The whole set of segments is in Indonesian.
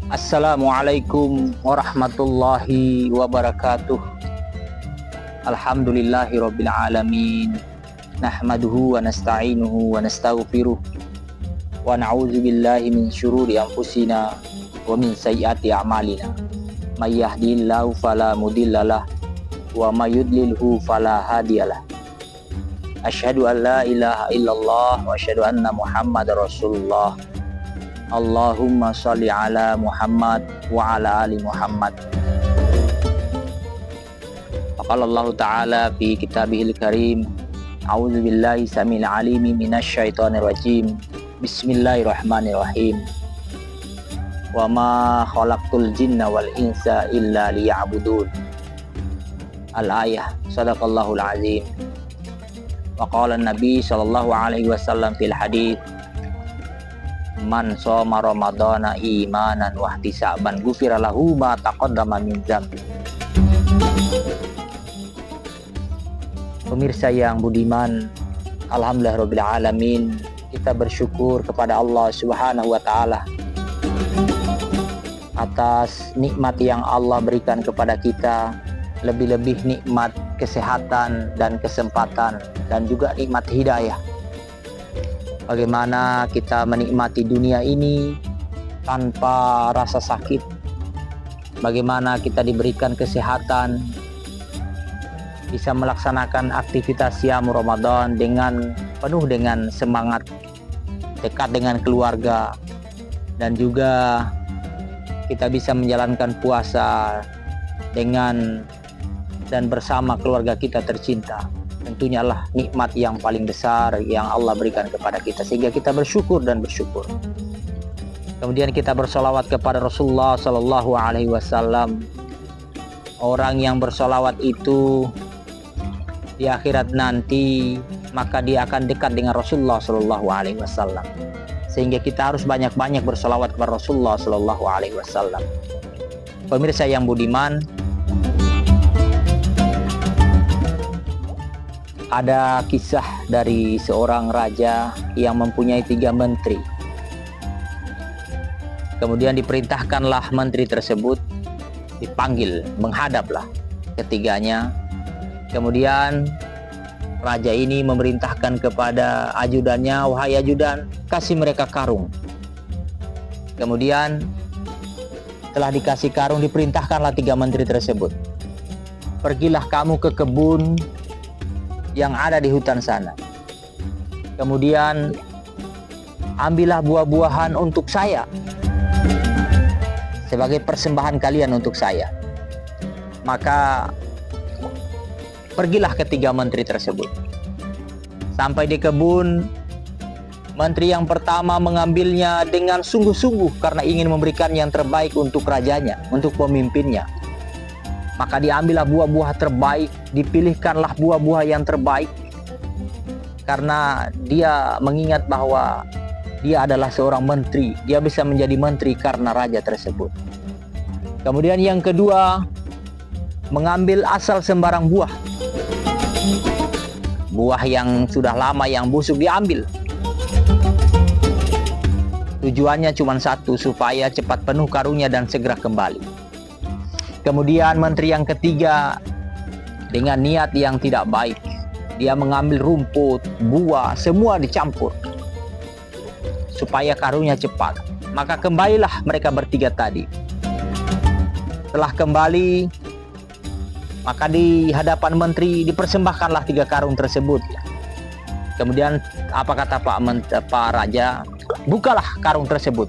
Assalamualaikum warahmatullahi wabarakatuh. Alhamdulillahirabbil alamin. Nahmaduhu wa nasta'inuhu wa nastaghfiruh. Wa na'udzu billahi min syururi anfusina wa min sayyiati a'malina. May yahdihillahu fala mudhillalah wa may yudlilhu fala hadiyalah. Asyhadu an la ilaha illallah wa asyhadu anna Muhammadar Rasulullah. Allahumma sholli ala Muhammad wa ala ali Muhammad. Qala Allah Ta'ala fi kitabihil karim. A'udzu billahi samil alimi minasy syaithanir rajim. Bismillahirrahmanirrahim. Wa ma khalaqtul jinna wal insa illa liya'budun. Al-ayah. Shadaqallahul azim. Wa qala an-nabi sallallahu alaihi wasallam fil hadits, man shoma ramadhana imanan wa ihtisaban ghufira lahu ma taqaddama min dzambi. Pemirsa yang budiman, alhamdulillahirabbil alamin, kita bersyukur kepada Allah Subhanahu wa taala atas nikmat yang Allah berikan kepada kita, lebih-lebih nikmat kesehatan dan kesempatan dan juga nikmat hidayah. Bagaimana kita menikmati dunia ini tanpa rasa sakit. Bagaimana kita diberikan kesehatan, bisa melaksanakan aktivitas Siyam Ramadan dengan penuh dengan semangat, dekat dengan keluarga, dan juga kita bisa menjalankan puasa dengan dan bersama keluarga kita tercinta. Tentunya lah nikmat yang paling besar yang Allah berikan kepada kita, sehingga kita bersyukur dan bersyukur. Kemudian kita bersolawat kepada Rasulullah Sallallahu Alaihi Wasallam. Orang yang bersolawat itu di akhirat nanti maka dia akan dekat dengan Rasulullah Sallallahu Alaihi Wasallam. Sehingga kita harus banyak-banyak bersolawat kepada Rasulullah Sallallahu Alaihi Wasallam. Pemirsa yang budiman, ada kisah dari seorang raja yang mempunyai 3 menteri. Kemudian diperintahkanlah menteri tersebut dipanggil, menghadaplah ketiganya. Kemudian raja ini memerintahkan kepada ajudannya, wahai ajudan, kasih mereka karung. Kemudian setelah dikasih karung, diperintahkanlah 3 menteri tersebut, pergilah kamu ke kebun yang ada di hutan sana. Kemudian ambillah buah-buahan untuk saya sebagai persembahan kalian untuk saya. Maka pergilah ketiga menteri tersebut. Sampai di kebun, menteri yang pertama mengambilnya dengan sungguh-sungguh karena ingin memberikan yang terbaik untuk rajanya, untuk pemimpinnya. Maka diambillah buah-buah terbaik, dipilihkanlah buah-buah yang terbaik, karena dia mengingat bahwa dia adalah seorang menteri, dia bisa menjadi menteri karena raja tersebut. Kemudian yang kedua, mengambil asal sembarang buah. Buah yang sudah lama, yang busuk diambil. Tujuannya cuma satu, supaya cepat penuh karungnya dan segera kembali. Kemudian menteri yang ketiga dengan niat yang tidak baik, dia mengambil rumput, buah, semua dicampur supaya karungnya cepat. Maka kembalilah mereka bertiga tadi. Setelah kembali, maka di hadapan menteri dipersembahkanlah 3 karung tersebut. Kemudian apa kata Pak Raja? Bukalah karung tersebut.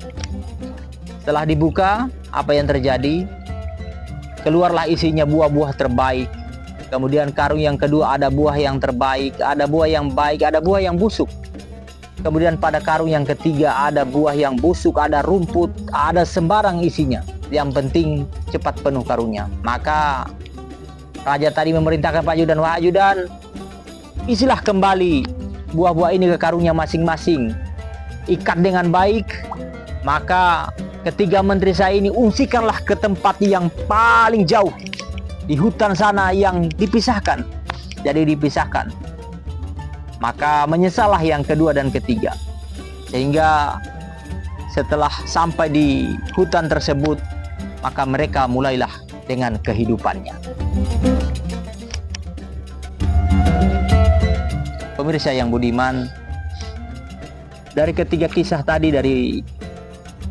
Setelah dibuka, apa yang terjadi? Keluarlah isinya buah-buah terbaik. Kemudian karung yang kedua ada buah yang terbaik, ada buah yang baik, ada buah yang busuk. Kemudian pada karung yang ketiga ada buah yang busuk, ada rumput, ada sembarang isinya. Yang penting cepat penuh karungnya. Maka raja tadi memerintahkan Pak Ajudan, wahai ajudan, isilah kembali buah-buah ini ke karungnya masing-masing. Ikat dengan baik. Maka ketiga menteri saya ini ungsikanlah ke tempat yang paling jauh di hutan sana yang dipisahkan. Jadi dipisahkan. Maka menyesallah yang kedua dan ketiga. Sehingga setelah sampai di hutan tersebut, maka mereka mulailah dengan kehidupannya. Pemirsa yang budiman, dari ketiga kisah tadi, dari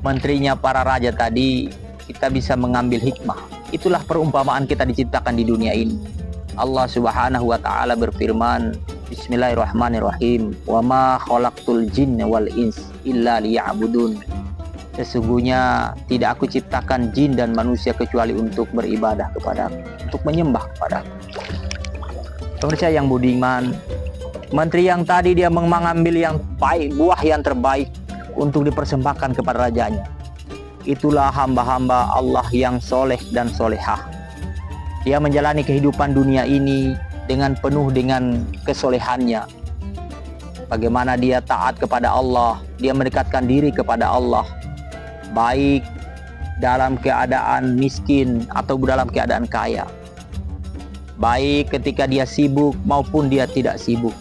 menterinya para raja tadi, kita bisa mengambil hikmah. Itulah perumpamaan kita diciptakan di dunia ini. Allah Subhanahu wa taala berfirman, Bismillahirrahmanirrahim, "Wa ma khalaqtul jinna wal ins illa liya'budun." Sesungguhnya tidak aku ciptakan jin dan manusia kecuali untuk beribadah kepadaku, untuk menyembah kepadaku. Pemirsa yang budiman, menteri yang tadi dia mengambil yang baik, buah yang terbaik untuk dipersembahkan kepada rajanya. Itulah hamba-hamba Allah yang soleh dan solehah. Dia menjalani kehidupan dunia ini dengan penuh dengan kesolehannya. Bagaimana dia taat kepada Allah, dia mendekatkan diri kepada Allah, baik dalam keadaan miskin atau dalam keadaan kaya, baik ketika dia sibuk maupun dia tidak sibuk,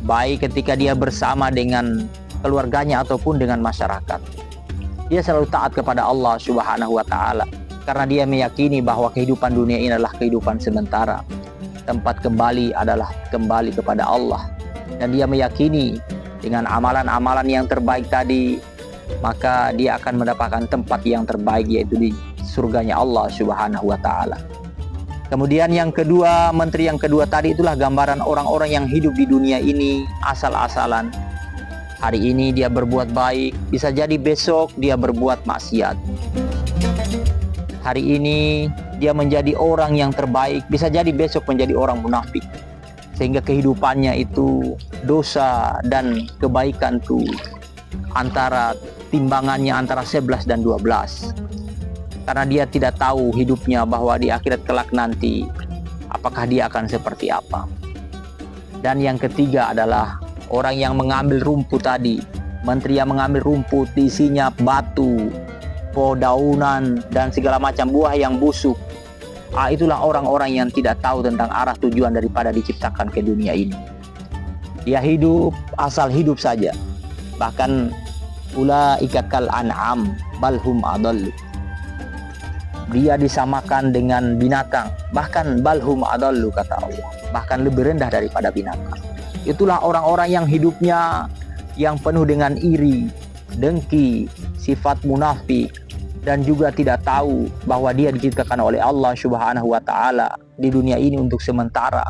baik ketika dia bersama dengan keluarganya ataupun dengan masyarakat. Dia selalu taat kepada Allah Subhanahu wa taala karena dia meyakini bahwa kehidupan dunia ini adalah kehidupan sementara. Tempat kembali adalah kembali kepada Allah, dan dia meyakini dengan amalan-amalan yang terbaik tadi, maka dia akan mendapatkan tempat yang terbaik, yaitu di surganya Allah Subhanahu wa taala. Kemudian yang kedua, menteri yang kedua tadi itulah gambaran orang-orang yang hidup di dunia ini asal-asalan. Hari ini dia berbuat baik, bisa jadi besok dia berbuat maksiat. Hari ini dia menjadi orang yang terbaik, bisa jadi besok menjadi orang munafik. Sehingga kehidupannya itu dosa dan kebaikan itu antara timbangannya antara 11 dan 12. Karena dia tidak tahu hidupnya bahwa di akhirat kelak nanti apakah dia akan seperti apa. Dan yang ketiga adalah orang yang mengambil rumput tadi. Menteri yang mengambil rumput, isinya batu, dedaunan dan segala macam buah yang busuk. Itulah orang-orang yang tidak tahu tentang arah tujuan daripada diciptakan ke dunia ini. Dia hidup asal hidup saja. Bahkan ulaika kal an'am balhum adallu. Dia disamakan dengan binatang, bahkan balhum adallu kata Allah, bahkan lebih rendah daripada binatang. Itulah orang-orang yang hidupnya yang penuh dengan iri, dengki, sifat munafik, dan juga tidak tahu bahwa dia diciptakan oleh Allah Subhanahu wa taala di dunia ini untuk sementara.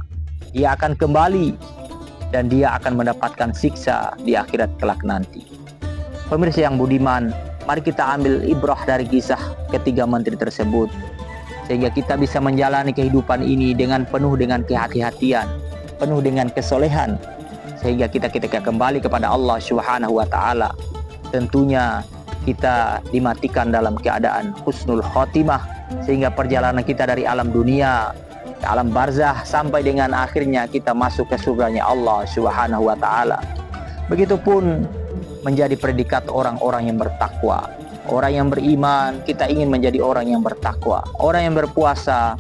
Dia akan kembali dan dia akan mendapatkan siksa di akhirat kelak nanti. Pemirsa yang budiman, mari kita ambil ibrah dari kisah ketiga menteri tersebut, sehingga kita bisa menjalani kehidupan ini dengan penuh dengan kehati-hatian, penuh dengan kesolehan, sehingga kita kembali kepada Allah Subhanahu wa taala. Tentunya kita dimatikan dalam keadaan husnul khotimah, sehingga perjalanan kita dari alam dunia ke alam barzah sampai dengan akhirnya kita masuk ke surganya Allah Subhanahu wa taala. Begitupun menjadi predikat orang-orang yang bertakwa. Orang yang beriman, kita ingin menjadi orang yang bertakwa. Orang yang berpuasa,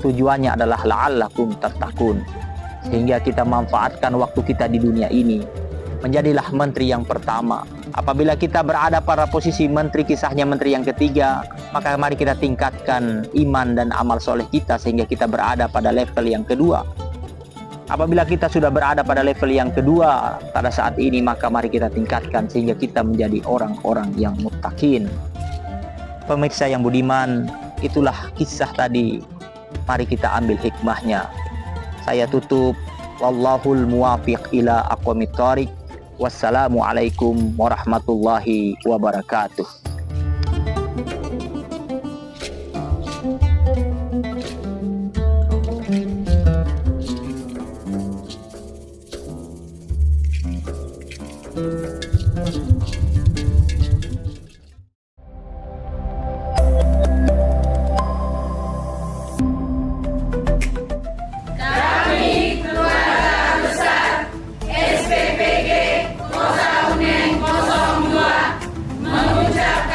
tujuannya adalah la'allakum tattaqun. Sehingga kita manfaatkan waktu kita di dunia ini. Menjadilah menteri yang pertama. Apabila kita berada pada posisi menteri, kisahnya menteri yang ketiga, maka mari kita tingkatkan iman dan amal soleh kita sehingga kita berada pada level yang kedua. Apabila kita sudah berada pada level yang kedua pada saat ini, maka mari kita tingkatkan sehingga kita menjadi orang-orang yang muttaqin. Pemirsa yang budiman, itulah kisah tadi. Mari kita ambil hikmahnya. Saya tutup. Wallahul muwafiq ila aqwamit thoriq. Wassalamualaikum warahmatullahi wabarakatuh. SPPG 02 mengucap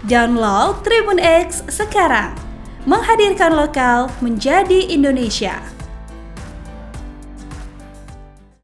Download Tribun X sekarang. Menghadirkan lokal menjadi Indonesia.